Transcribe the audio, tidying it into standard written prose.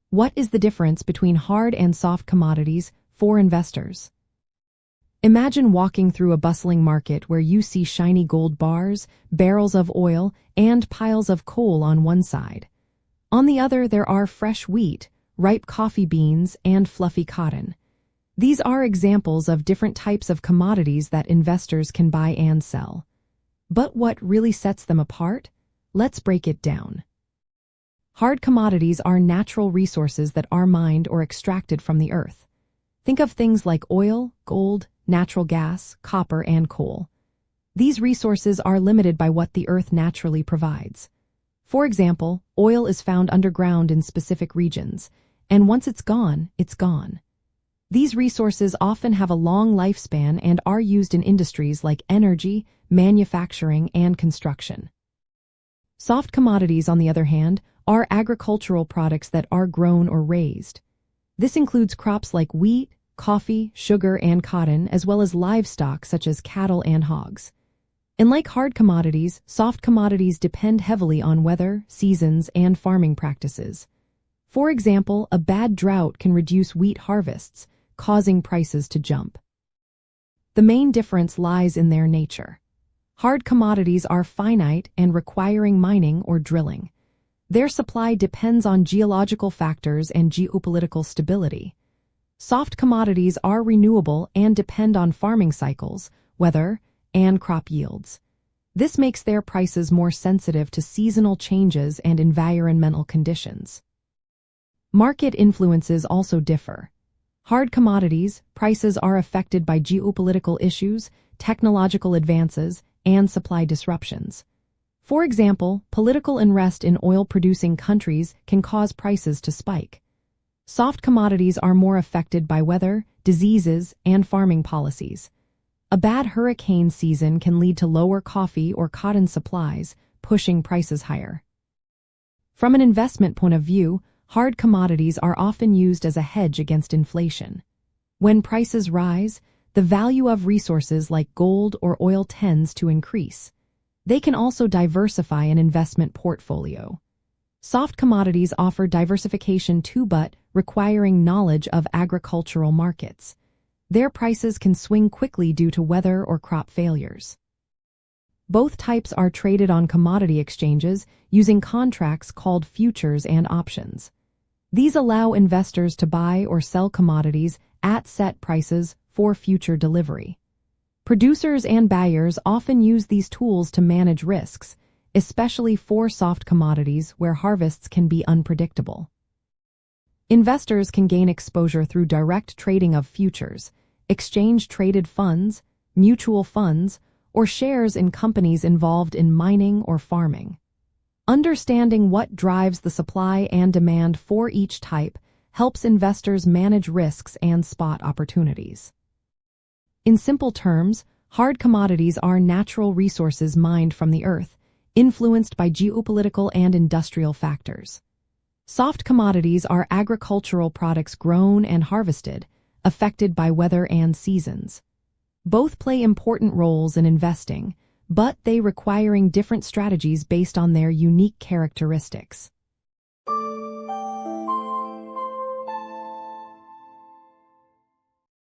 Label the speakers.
Speaker 1: What is the difference between hard and soft commodities for investors? Imagine walking through a bustling market where you see shiny gold bars, barrels of oil, and piles of coal on one side. On the other, there are fresh wheat, ripe coffee beans, and fluffy cotton. These are examples of different types of commodities that investors can buy and sell. But what really sets them apart? Let's break it down. Hard commodities are natural resources that are mined or extracted from the earth. Think of things like oil, gold, natural gas, copper, and coal. These resources are limited by what the earth naturally provides. For example, oil is found underground in specific regions, and once it's gone, it's gone. These resources often have a long lifespan and are used in industries like energy, manufacturing, and construction. Soft commodities, on the other hand, are agricultural products that are grown or raised. This includes crops like wheat, coffee, sugar, and cotton, as well as livestock such as cattle and hogs. Unlike hard commodities, soft commodities depend heavily on weather, seasons, and farming practices. For example, a bad drought can reduce wheat harvests, causing prices to jump. The main difference lies in their nature. Hard commodities are finite and requiring mining or drilling. Their supply depends on geological factors and geopolitical stability. Soft commodities are renewable and depend on farming cycles, weather, and crop yields. This makes their prices more sensitive to seasonal changes and environmental conditions. Market influences also differ. Hard commodities prices are affected by geopolitical issues, technological advances, and supply disruptions. For example, political unrest in oil-producing countries can cause prices to spike. Soft commodities are more affected by weather, diseases, and farming policies. A bad hurricane season can lead to lower coffee or cotton supplies, pushing prices higher. From an investment point of view, hard commodities are often used as a hedge against inflation. When prices rise, the value of resources like gold or oil tends to increase. They can also diversify an investment portfolio. Soft commodities offer diversification too, but requiring knowledge of agricultural markets. Their prices can swing quickly due to weather or crop failures. Both types are traded on commodity exchanges using contracts called futures and options. These allow investors to buy or sell commodities at set prices for future delivery. Producers and buyers often use these tools to manage risks, especially for soft commodities where harvests can be unpredictable. Investors can gain exposure through direct trading of futures, exchange-traded funds, mutual funds, or shares in companies involved in mining or farming. Understanding what drives the supply and demand for each type helps investors manage risks and spot opportunities. In simple terms, hard commodities are natural resources mined from the earth, influenced by geopolitical and industrial factors. Soft commodities are agricultural products grown and harvested, affected by weather and seasons. Both play important roles in investing, but they requiring different strategies based on their unique characteristics.